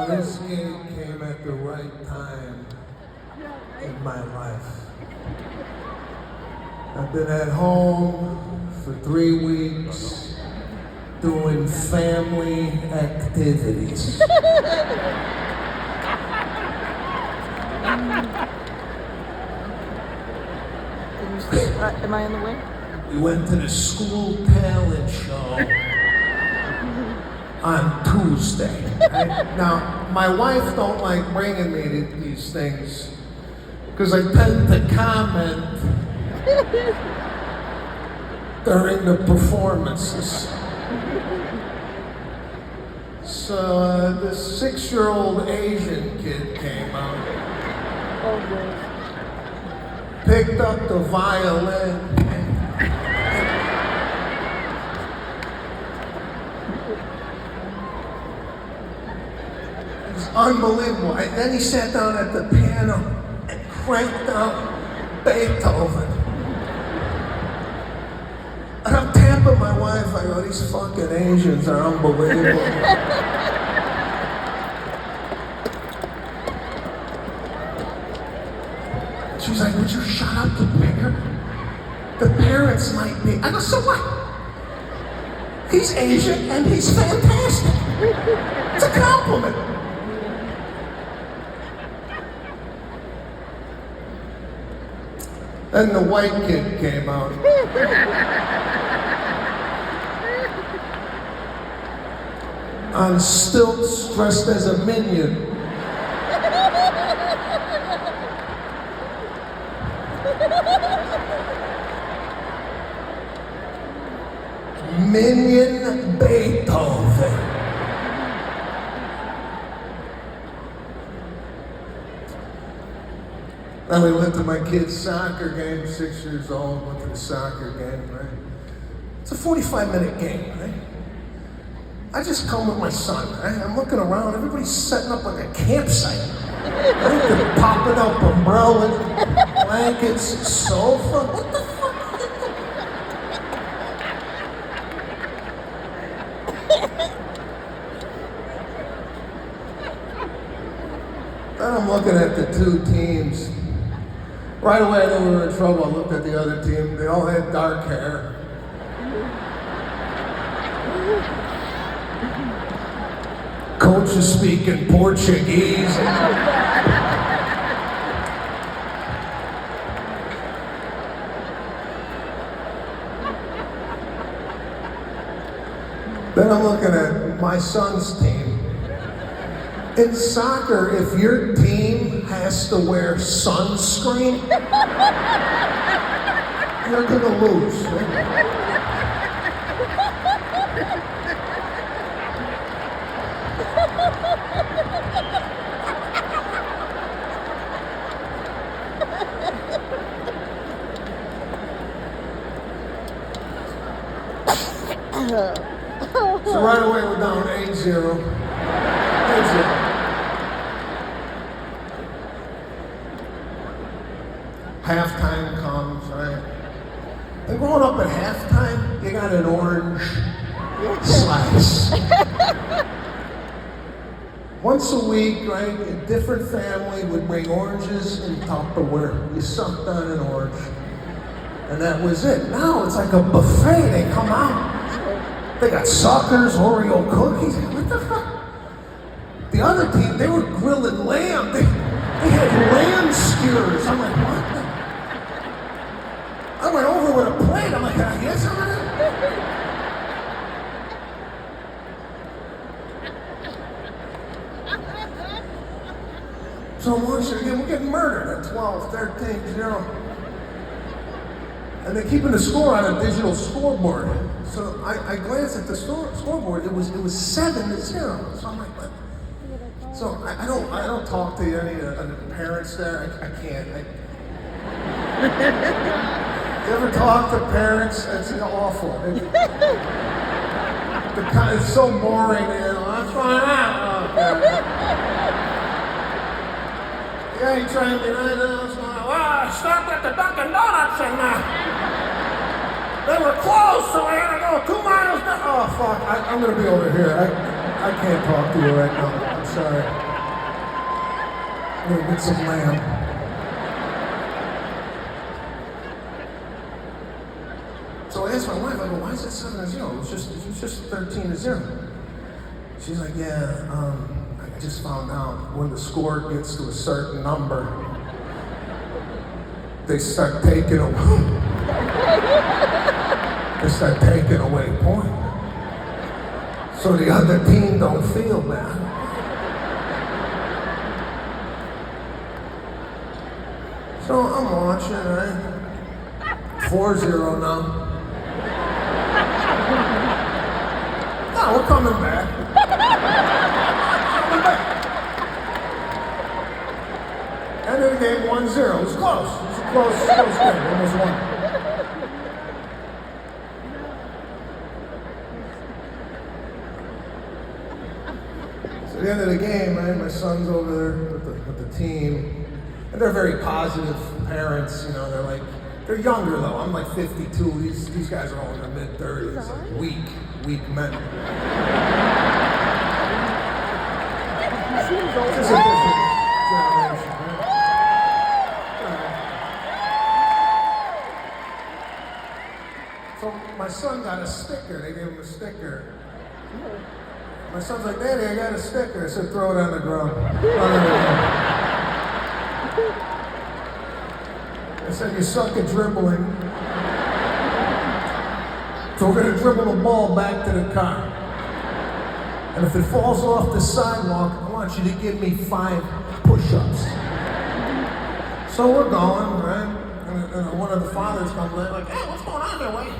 This gig came at the right time in my life. I've been at home for 3 weeks doing family activities. Am I in the way? We went to the school talent show on Tuesday. Right? Now, my wife don't like bringing me to these things because I tend to comment during the performances. So this 6-year-old Asian kid came out, Oh, good. picked up the violin. It's unbelievable. And then he sat down at the piano and cranked out Beethoven. And I'm tapping my wife. I go, these fucking Asians are unbelievable. She's like, would you shut up, the parents might be. I go, so what? He's Asian and he's fantastic. It's a compliment. Then the white kid came out. On stilts, dressed as a minion. Minion Beethoven. Then we went to my kid's soccer game, 6 years old, went to the soccer game, right? It's a 45-minute game, right? I just come with my son, right? I'm looking around, everybody's setting up like a campsite. Right? They're popping up umbrellas, blankets, sofa. What the fuck? Then I'm looking at the two teams. Right away I knew we were in trouble. I looked at the other team. They all had dark hair. Coach is speaking Portuguese. Then I'm looking at my son's team. In soccer, if your team has to wear sunscreen, you're gonna lose. Right? So right away we're down 8-0. 8-0. Halftime comes, right? And growing up at halftime, you got an orange slice. Once a week, right, a different family would bring oranges in Tupperware. You sucked on an orange. And that was it. Now it's like a buffet. They come out. They got suckers, Oreo cookies. What the fuck? The other team, they were grilling lamb. They had lamb skewers. I'm like, what the? I went over with a plate. I'm like, can I get some of that? So I'm watching again. We're getting murdered at 12, 13, 0. And they're keeping the score on a digital scoreboard. So I glanced at the scoreboard. It was 7-0. So I'm like, what? So I don't talk to any of the parents there. I can't. You ever talk to parents? It's awful. It's so boring. That's fine. Yeah, you trying to be nice. I stopped at the Dunkin' Donuts and they were closed, so I had to go 2 miles down. Oh, fuck. I'm going to be over here. I can't talk to you right now. I'm sorry. I'm gonna get some lamb. So I asked my wife, I go, why is it 7-0? It was just 13-0. She's like, yeah, I just found out when the score gets to a certain number, they start taking away. They start taking away points. So the other team don't feel bad. So I'm watching, right? 4-0 now. No, we're coming back. Coming back. End of the game 1-0. It was close. It was a close game. Almost won. So at the end of the game, right, my son's over there with the team. And they're very positive parents, you know, they're younger though. I'm like 52, these guys are all in their mid-30s, like weak men. It's just a different generation, right? So my son got a sticker, they gave him a sticker. My son's like, Daddy, I got a sticker. I said, throw it on the ground. I said, you suck at dribbling. So we're gonna dribble the ball back to the car. And if it falls off the sidewalk, I want you to give me 5 push-ups. So we're going, right? And one of the fathers comes in like, hey, what's going on there, Wade?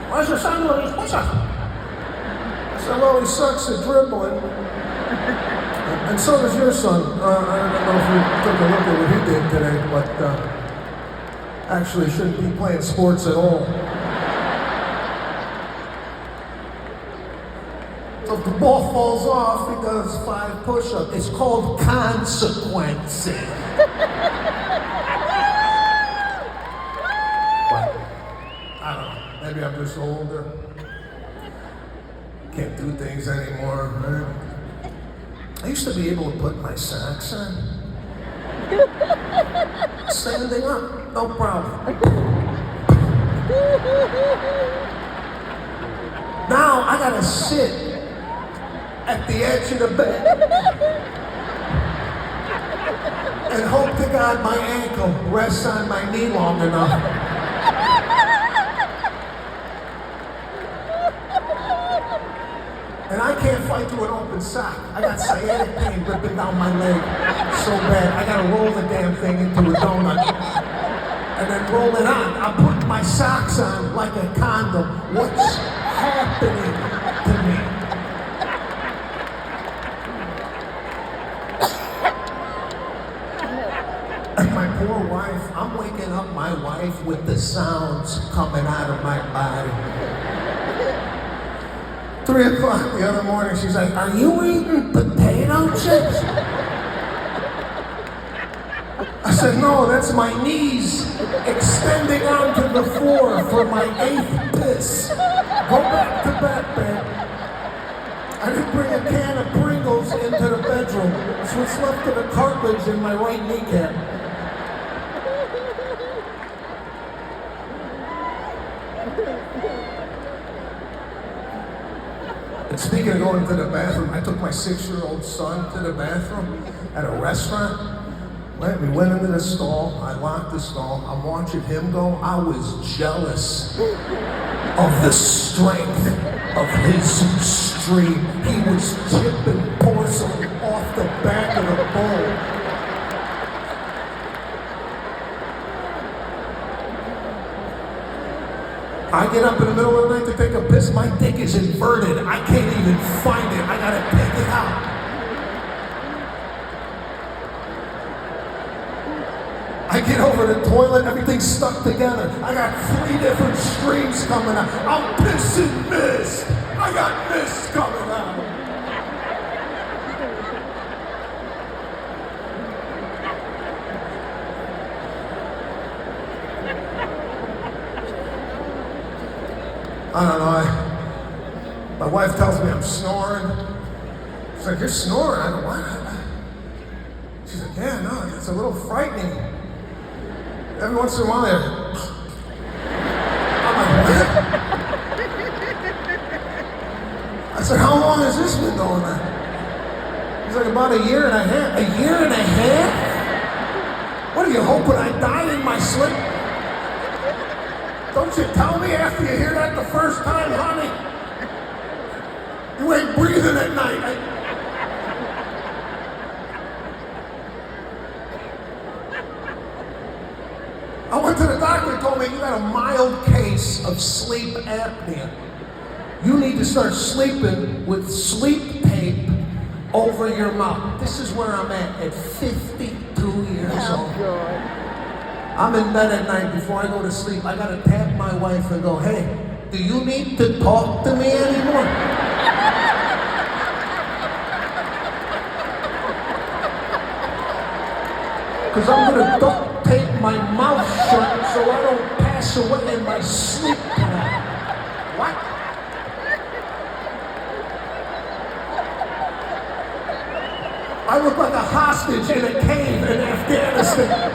Why's your son doing these push-ups? I said, well, he sucks at dribbling. And so does your son. I don't know if you took a look at what he did today, but actually shouldn't be playing sports at all. So if the ball falls off, he does 5 push-ups. It's called consequences. But, I don't know, maybe I'm just older. Can't do things anymore, right? I used to be able to put my socks on. Standing up, no problem. Now I gotta sit at the edge of the bed and hope to God my ankle rests on my knee long enough. And I can't fight through an open sock. I got sciatic pain ripping down my leg so bad. I gotta roll the damn thing into a donut and then roll it on. I'm putting my socks on like a condom. What's happening to me? And my poor wife, I'm waking up my wife with the sounds coming out of my body. 3 o'clock the other morning, she's like, are you eating potato chips? I said, no, that's my knees extending onto the floor for my 8th piss. Go back to bed, babe. I didn't bring a can of Pringles into the bedroom. That's what's left of the cartilage in my right kneecap. And speaking of going to the bathroom, I took my 6-year-old son to the bathroom at a restaurant. Right? We went into the stall, I locked the stall, I'm watching him go. I was jealous of the strength of his stream. He was chipping porcelain off the back of the bowl. I get up in the middle of the night to take a piss, my dick is inverted. I can't even find it. I gotta take it out. I get over the toilet, everything's stuck together. I got 3 different streams coming out. I'm pissing mist. I got mist coming out. I don't know, my wife tells me I'm snoring. She's like, you're snoring. I go, what? She's like, yeah, no, it's a little frightening. Every once in a while, I'm like, what? I said, how long has this been going on? He's like, about a year and a half. A year and a half? What are you hoping I die in my sleep? Don't you tell me after you hear that the first time, honey? You ain't breathing at night. I went to the doctor and told me you got a mild case of sleep apnea. You need to start sleeping with sleep tape over your mouth. This is where I'm at 52 years old. God. I'm in bed at night before I go to sleep. I gotta tap my wife and go, hey, do you need to talk to me anymore? Because I'm gonna duct tape my mouth shut so I don't pass away in my sleep tonight. What? I look like a hostage in a cave in Afghanistan.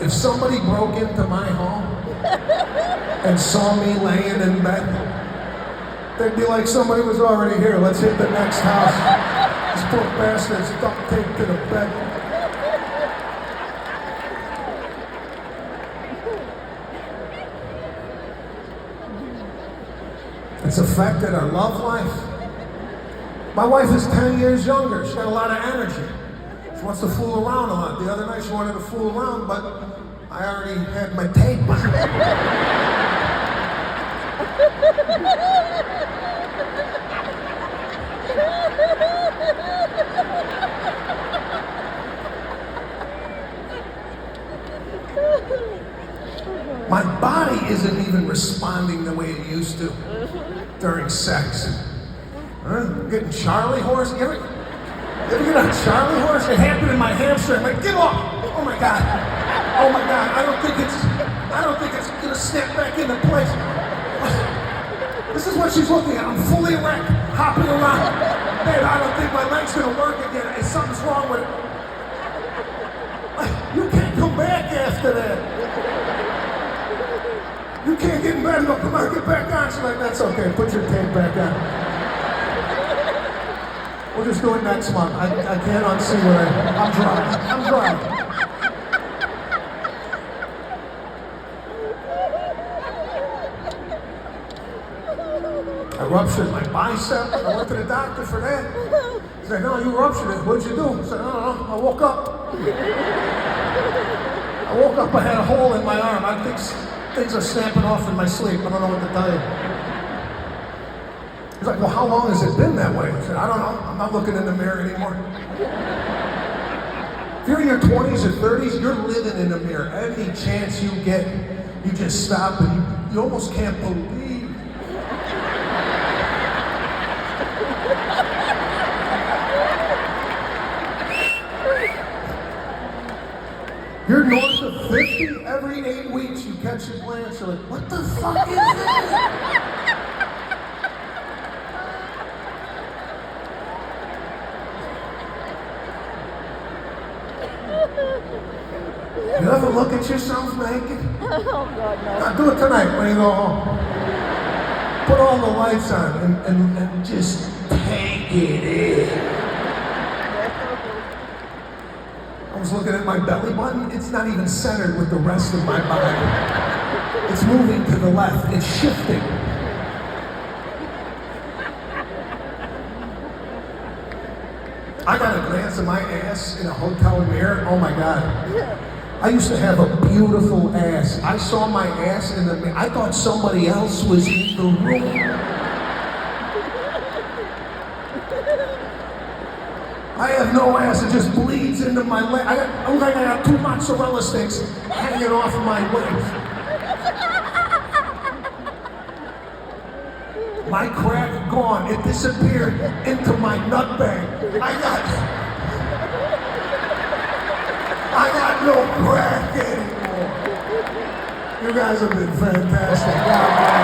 If somebody broke into my home and saw me laying in bed, they'd be like, somebody was already here. Let's hit the next house. This poor bastard's duct taped to the bed. It's affected our love life. My wife is 10 years younger. She's got a lot of energy. She wants to fool around a lot. The other night she wanted to fool around, but I already had my tape. My body isn't even responding the way it used to during sex. Getting Charlie horse. You ever get a Charlie horse? It happened in my hamstring. Like, get off! Oh my God! Oh my God! I don't think it's gonna snap back into place. This is what she's looking at. I'm fully erect, hopping around. Babe, I don't think my leg's gonna work again. Something's wrong with it. You can't come back after that. You can't get in bed and go, come on, get back on. She's like, that's okay, put your tape back on. We'll just do it next month. I can't unsee what I'm dry. I ruptured my bicep. I went to the doctor for that. He said, no, you ruptured it. What'd you do? I said, I don't know. I woke up, I had a hole in my arm. I think things are snapping off in my sleep. I don't know what to tell you. He's like, well, how long has it been that way? I said, I don't know. I'm not looking in the mirror anymore. If you're in your 20s or 30s, you're living in the mirror. Any chance you get, you just stop and you almost can't believe. You're north of 50, every 8 weeks you catch a glance, you're like, what the fuck is that? You ever look at yourself naked? Oh God, no. Now, do it tonight when you go home. Put all the lights on and just take it in. I was looking at my belly button. It's not even centered with the rest of my body. It's moving to the left. It's shifting. I got a glance at my ass in a hotel mirror. Oh my God. I used to have a beautiful ass. I saw my ass in the mirror. I thought somebody else was in the room. I have no ass, it just bleeds into my leg. I look like I got 2 mozzarella sticks hanging off of my legs. My crack gone, it disappeared into my nut bag. I got no crack anymore. You guys have been fantastic. God bless.